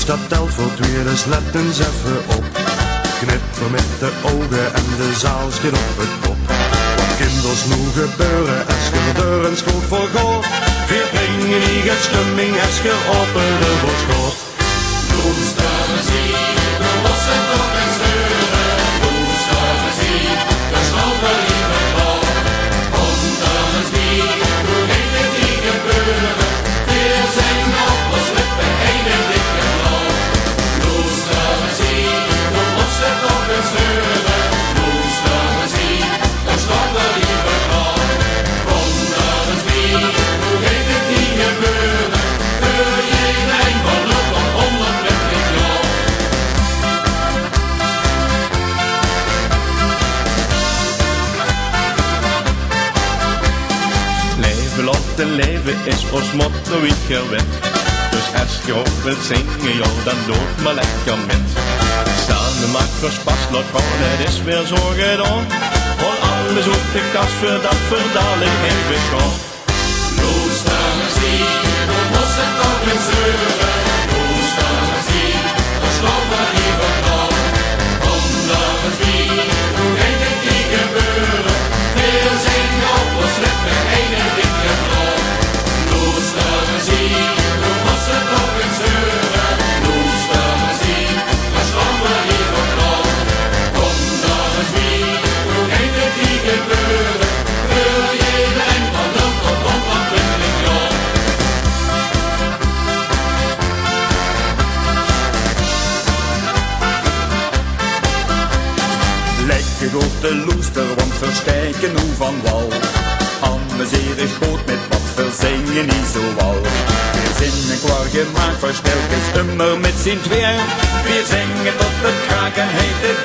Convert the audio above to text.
dat telt voor twee, dus let eens even op. Knipper met de ogen en de zaal schiet op het kop. Wat kinders nu gebeuren, als je deur en schoot voor goot. Vier brengen die geschumming, als je openen voor schot. Loester muziek, de losse toch en zeuren. Loester muziek, de schouder in het bal. Onder muziek, hoe heet het die gebeuren? Weer zijn op ons lippen heen en dikke blauw. Loester muziek, de losse toch en zeuren. Loester muziek, de schouder in het bal. Onder muziek, hoe heet het die gebeuren? Keur je lijn van lucht op 120 jaar. Leven laten leven is ons motto ik gewend. Dus als je op wilt zingen, joh, dan doe maar lekker met. Samen maakt verspas, laat gaan, het is weer zo gedaan. Hol alles op de kast, voor dat verdadelijk even gaan. Loester muziek, de losse toch en zeuren. Loester muziek, de schouder in het bal. Onder muziek, hoe heet het die gebeuren? Weer zijn op ons lippen heen en dikke blauw. Loester muziek, de losse toch en zeuren. Loester muziek, de schouder in het bal. Onder muziek, hoe heet het die gebeuren? Keur je lijn van lucht op 120 jaar. Lekker goed de loester, want verstijken hoe van wal. Amuserig goed met wat verzingen niet zo wal. Wir zingen qua gemaakt, versterkens immer met z'n tweeën. Wir zingen tot het kraken heet het